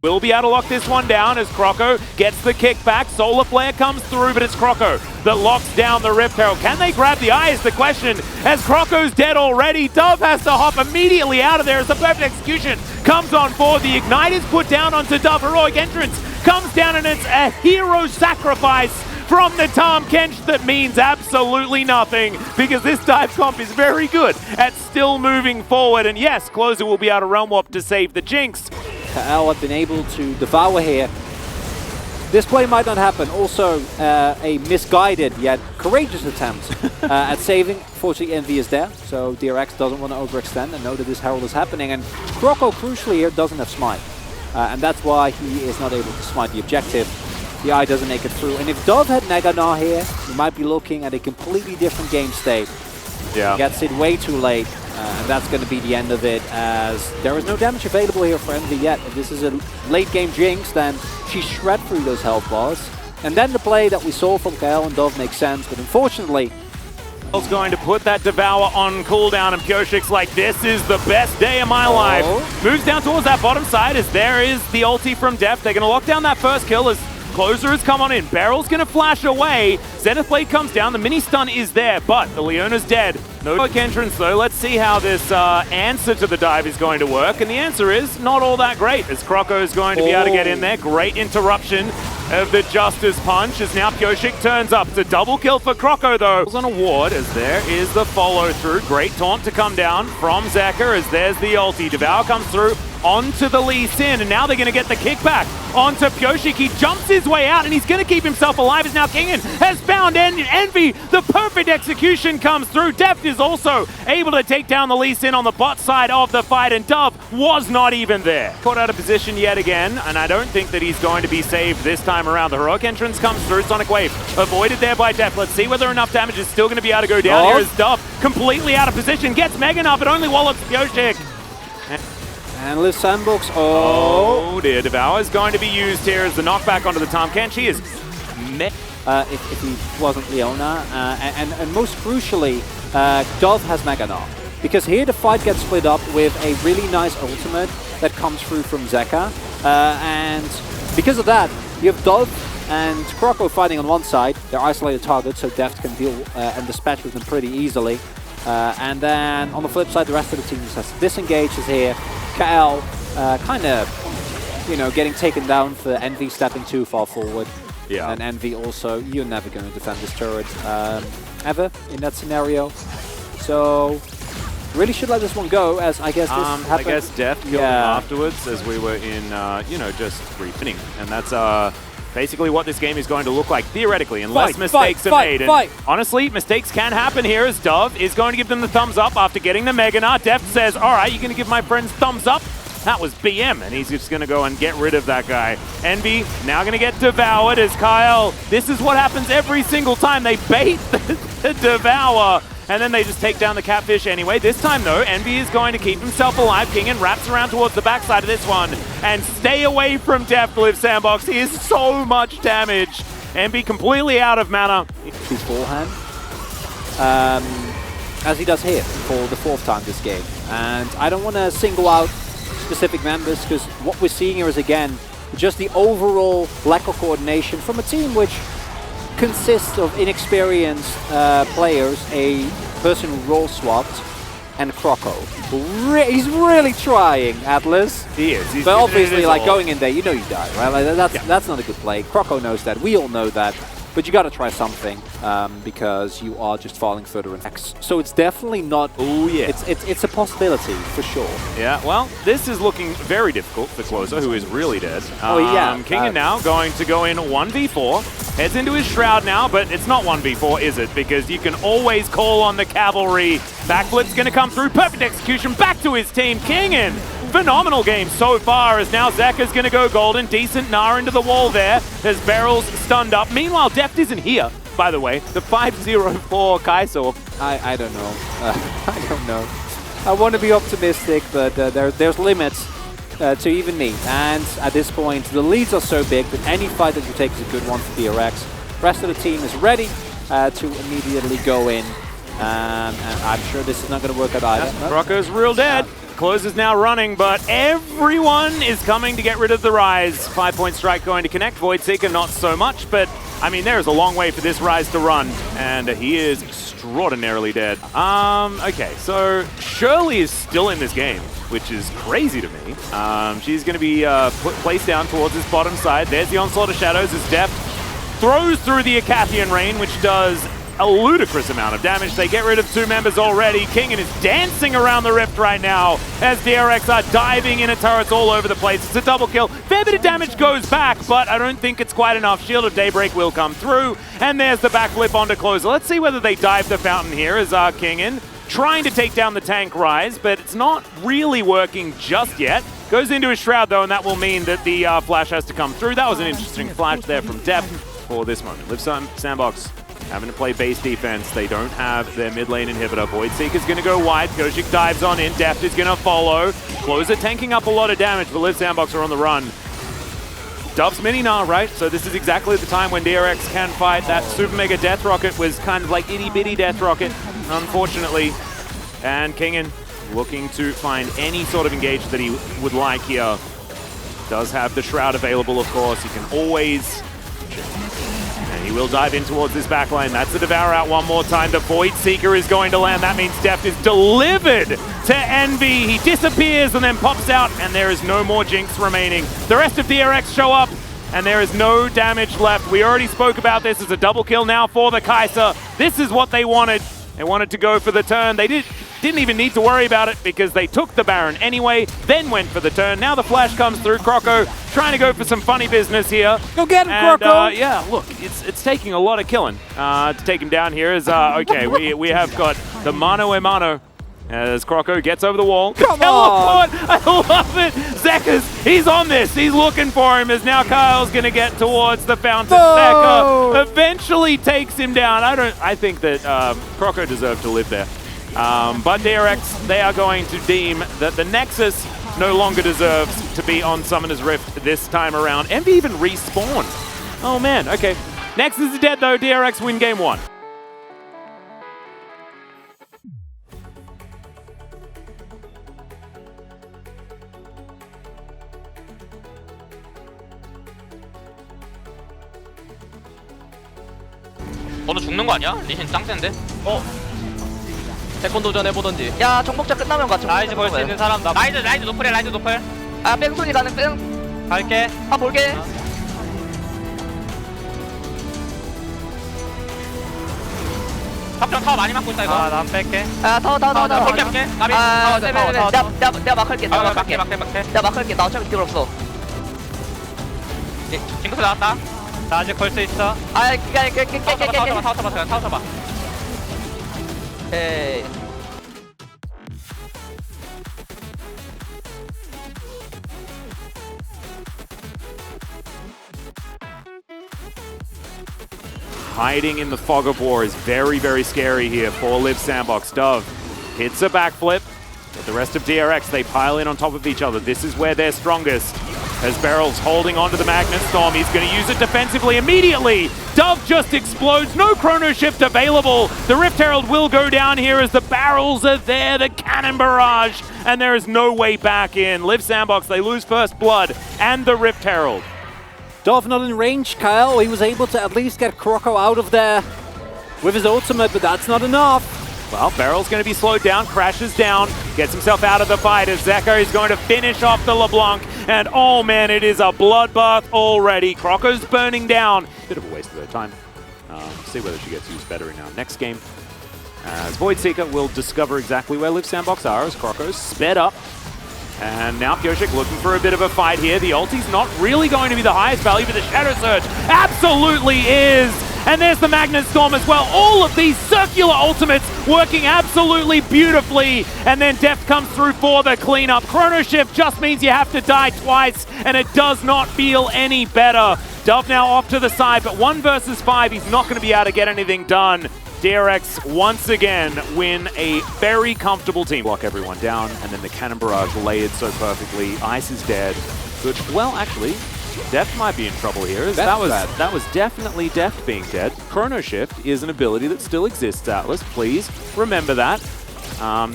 will be able to lock this one down as Croco gets the kickback. Solar Flare comes through, but it's Croco that locks down the Rift Herald. Can they grab the eye is the question, as Croco's dead already. Dove has to hop immediately out of there as the perfect execution comes on board. The Ignite is put down onto Dove. Heroic entrance comes down, and it's a hero sacrifice from the Tahm Kench that means absolutely nothing, because this dive comp is very good at still moving forward. And yes, Closer will be able to Realm Warp to save the Jinx. KL have been able to devour here. This play might not happen. Also, a misguided yet courageous attempt at saving. Fortunately, Envy is there, so DRX doesn't want to overextend and know that this Herald is happening. And Croco, crucially here, doesn't have Smite. And that's why he is not able to smite the objective. The eye doesn't make it through. And if Dove had Mega Gnaw here, we might be looking at a completely different game state. Yeah. He gets it way too late. And that's going to be the end of it, as there is no damage available here for Envy yet. If this is a late game Jinx, then she shred through those health bars. And then the play that we saw from KL and Dove makes sense, but unfortunately... KL's going to put that Devour on cooldown, and Pyoshik's like, this is the best day of my life. Moves down towards that bottom side as there is the ulti from Deft. They're going to lock down that first kill as Closer has come on in. Barrel's going to flash away. Zenith Blade comes down. The mini stun is there, but the Leona's dead. No quick entrance though. Let's see how this answer to the dive is going to work. And the answer is not all that great, as Croco is going to be able to get in there. Great interruption of the Justice Punch as now Pyoshik turns up. It's a double kill for Croco though. On a ward as there is the follow through. Great taunt to come down from Zeka as there's the ulti. Devour comes through onto the Lee Sin, and now they're going to get the kickback onto Pyoshik. He jumps his way out, and he's going to keep himself alive as now Kingen has found Envy. The perfect execution comes through. Deft is also able to take down the Lee Sin on the bot side of the fight, and Dove was not even there. Caught out of position yet again, and I don't think that he's going to be saved this time around. The heroic entrance comes through. Sonic Wave avoided there by Deft. Let's see whether enough damage is still going to be able to go down here as Dove completely out of position. Gets Mega Gnaw, but only wallops Pyoshik. And Liv Sandbox, oh dear, Devour is going to be used here as the knockback onto the Tahm Kench. He is if he wasn't Leona, and most crucially, Dove has Mega Gnaw. Because here the fight gets split up with a really nice ultimate that comes through from Zeka. And because of that, you have Dove and Croco fighting on one side. They're isolated targets, so Deft can deal and dispatch with them pretty easily. And then on the flip side, the rest of the team just has to disengage is here. KL kind of, you know, getting taken down for Envy stepping too far forward. Yeah. And Envy also, you're never going to defend this turret ever in that scenario. So really should let this one go, as I guess this happened. I guess Deft killed him afterwards as we were in, you know, just refitting. And that's basically what this game is going to look like, theoretically, unless mistakes are made. And honestly, mistakes can happen here, as Dove is going to give them the thumbs up after getting the Mega Gnaw. Deft says, all right, you're going to give my friends thumbs up? That was BM, and he's just going to go and get rid of that guy. Envy now going to get devoured as Kyle. This is what happens every single time. They bait the Devour, and then they just take down the Catfish anyway. This time, though, Envy is going to keep himself alive. Kingen wraps around towards the backside of this one, and stay away from Deft, Liv Sandbox. He is so much damage. Envy completely out of mana. Beforehand, as he does here for the fourth time this game. And I don't want to single out specific members, because what we're seeing here is, again, just the overall lack of coordination from a team which consists of inexperienced players, a person who role swapped, and Croco. He's really trying, Atlas. He is. He's but obviously, like, going in there, you know you die, right? Like, that's not a good play. Croco knows that. We all know that. But you got to try something, because you are just falling further in X. So it's definitely not. Oh yeah. It's a possibility for sure. Yeah. Well, this is looking very difficult for Closer, who is really dead. Kingen now going to go in 1v4. Heads into his Shroud now, but it's not 1v4, is it? Because you can always call on the cavalry. Backflip's going to come through. Perfect execution. Back to his team. Kingen. Phenomenal game so far, as now Zeka's going to go golden. Decent Gnaw into the wall there. There's Barrels stunned up. Meanwhile, Deft isn't here, by the way. The 504 Kai'Sa. I don't know. I don't know. I want to be optimistic, but there's limits to even me. And at this point, the leads are so big that any fight that you take is a good one for DRX. Rest of the team is ready to immediately go in. And I'm sure this is not going to work out either. Croco's real dead. Close is now running, but everyone is coming to get rid of the Rise. 5-point strike going to connect. Voidseeker not so much, but I mean, there's a long way for this Rise to run, and he is extraordinarily dead. Okay, so Shirley is still in this game, which is crazy to me. She's going to be placed down towards this bottom side. There's the Onslaught of Shadows as Deft throws through the Acathian Rain, which does a ludicrous amount of damage. They get rid of 2 members already. Kingen is dancing around the rift right now as DRX are diving into turrets all over the place. It's a double kill. Fair bit of damage goes back, but I don't think it's quite enough. Shield of Daybreak will come through, and there's the backflip onto Closer. Let's see whether they dive the fountain here as Kingen trying to take down the tank Rise, but it's not really working just yet. Goes into his Shroud though, and that will mean that the flash has to come through. That was an interesting flash there from Deft for this moment. Live Sandbox having to play base defense. They don't have their mid lane inhibitor. Voidseeker's going to go wide. Pyosik dives on in. Deft is going to follow. Closer tanking up a lot of damage, but Live Sandbox are on the run. Dove's mini now, right? So this is exactly the time when DRX can fight. That Super Mega Death Rocket was kind of like itty bitty Death Rocket, unfortunately. And Kingen looking to find any sort of engage that he would like here. Does have the Shroud available, of course. He can always... And he will dive in towards this backline. That's the Devour out one more time. The Voidseeker is going to land. That means Deft is delivered to Envy. He disappears and then pops out, and there is no more Jinx remaining. The rest of DRX show up, and there is no damage left. We already spoke about this as a double kill now for the Kai'Sa. This is what they wanted. They wanted to go for the turn. They didn't even need to worry about it because they took the Baron anyway, then went for the turn. Now the flash comes through. Croco trying to go for some funny business here. Go get him, Croco! Yeah, look, it's taking a lot of killing to take him down here. Okay, we have got the mano a mano as Croco gets over the wall. Come on! I love it! Zekas, he's on this. He's looking for him as now Kyle's going to get towards the fountain. No! Zeka eventually takes him down. I think that Croco deserved to live there. But DRX, they are going to deem that the Nexus no longer deserves to be on Summoner's Rift this time around. Envy even respawned. Oh man, okay. Nexus is dead though. DRX win game 1. 너도 죽는 거 아니야? 리신 짱 센데? 세컨 도전해보던지. 야 정복자 끝나면 같이 라이즈 볼 수 있는 사람 나 라이즈 노플해 라이즈 노플 아 뺑소니 가는 뺑. 갈게 아 볼게. 탑정 타워 많이 맞고 있다 이거 난 뺄게. 아 타워 볼게 볼게 나비 아 타워 내가 막할게. 내가 막할게. 막게 내가 막할게. 나 어차피 딜 없어. 징크스 나왔다 나 아직 걸 수 있어. 아 깨. 타워 쳐봐 에이. Hiding in the fog of war is very, very scary here for Live Sandbox. Dove hits a backflip, but the rest of DRX, they pile in on top of each other. This is where they're strongest. As Beryl's holding onto the Magnet Storm, he's going to use it defensively immediately. Dove just explodes, no Chrono Shift available. The Rift Herald will go down here as the barrels are there, the Cannon Barrage, and there is no way back in. Live Sandbox, they lose First Blood and the Rift Herald. Dove not in range, Kyle. He was able to at least get Croco out of there with his ultimate, but that's not enough. Well, Beryl's going to be slowed down, crashes down, gets himself out of the fight as Zeka is going to finish off the LeBlanc. And oh man, it is a bloodbath already. Croco's burning down. Bit of a waste of their time. See whether she gets used better in our next game. As Voidseeker will discover exactly where Live Sandbox are as Croco's sped up. And now Pyosik looking for a bit of a fight here. The ulti's not really going to be the highest value, but the Shadow Surge absolutely is. And there's the Magnet Storm as well. All of these circular ultimates working absolutely beautifully. And then Deft comes through for the cleanup. Chrono Shift just means you have to die twice, and it does not feel any better. Dove now off to the side, but 1 versus 5, he's not going to be able to get anything done. DRX once again win a very comfortable team. Block everyone down, and then the Cannon Barrage layered so perfectly. Ice is dead. Good. Well, actually, Deft might be in trouble here. That was definitely Deft being dead. Chrono Shift is an ability that still exists, Atlas. Please remember that.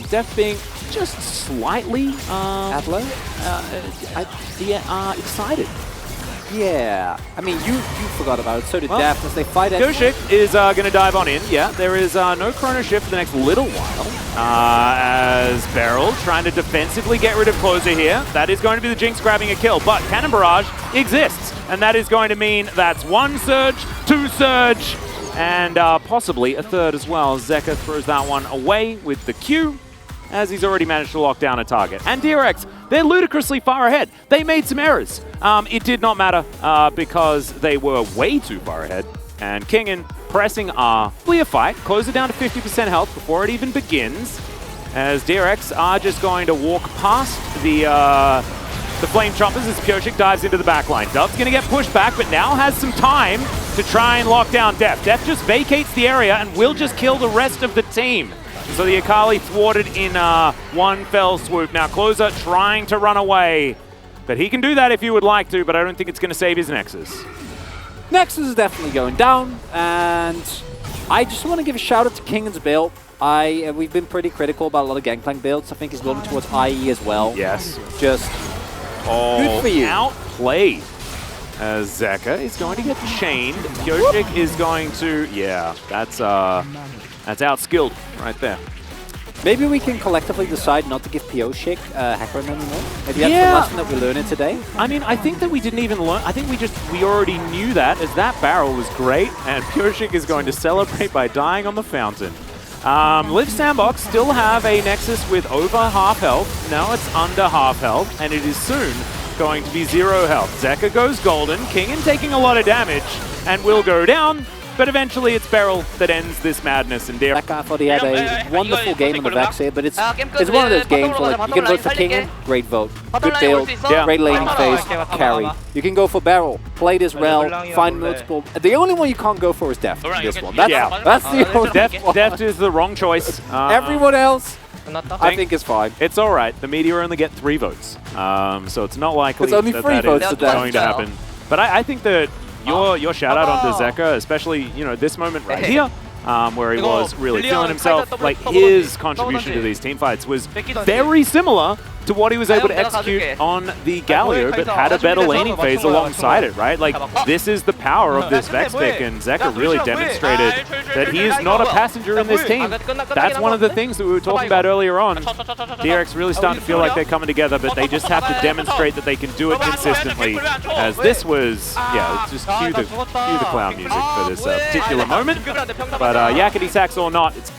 Deft being just slightly excited. Yeah, I mean, you forgot about it, so did Deft as they fight it. Koshik is going to dive on in. Yeah, there is no chrono shift for the next little while. As Beryl trying to defensively get rid of Closer here. That is going to be the Jinx grabbing a kill, but Cannon Barrage exists. And that is going to mean that's 1 Surge, 2 Surge, and possibly a 3rd as well. Zeka throws that one away with the Q, as he's already managed to lock down a target. And DRX, they're ludicrously far ahead. They made some errors. It did not matter because they were way too far ahead. And Kingen pressing R. Clear fight. Close it down to 50% health before it even begins. As DRX are just going to walk past the Flame Chompers as Pyoshik dives into the backline. Dove's going to get pushed back, but now has some time to try and lock down Deft. Deft just vacates the area and will just kill the rest of the team. So the Akali thwarted in one fell swoop. Now Closer trying to run away. But he can do that if you would like to, but I don't think it's going to save his Nexus. Nexus is definitely going down, and I just want to give a shout out to Kingen's build. We've been pretty critical about a lot of Gangplank builds. I think he's going towards IE as well. Yes. Just good for you. Outplayed. As Zeka is going to get chained. Pyoshik is going to, yeah, that's outskilled right there. Maybe we can collectively decide not to give Pyoshik Hecarim anymore. Maybe that's the lesson that we learned today. I mean, I think that we didn't even learn. I think we already knew that, as that barrel was great, and Pyoshik is going to celebrate by dying on the fountain. Liv Sandbox still have a Nexus with over half health. Now it's under half health, and it is soon going to be 0 health. Zeka goes golden, Kingen taking a lot of damage, and will go down. But eventually it's Beryl that ends this madness, and that guy thought he had a wonderful game in the Vex here, but it's one of those games where like, you can vote for Kingen, great vote. Good build, great laning phase, carry. You can go for Beryl, play this rel, find multiple. The only one you can't go for is Deft. This one. That's the only Deft is the wrong choice. Everyone else, I think is fine. It's all right. The Meteor only get 3 votes, so it's not likely it's only that 3 votes is going to happen. But I think that your shout out onto Zeka, especially this moment right here, where he was really feeling himself, like his contribution to these team fights was very similar to what he was able to execute on the Galio, but had a better laning phase alongside it, right? Like, this is the power of this Vex pick, and Zeka really demonstrated that he is not a passenger in this team. That's one of the things that we were talking about earlier on. DRX really starting to feel like they're coming together, but they just have to demonstrate that they can do it consistently, as this was, let's just cue the clown music for this particular moment. But yakety sax or not, it's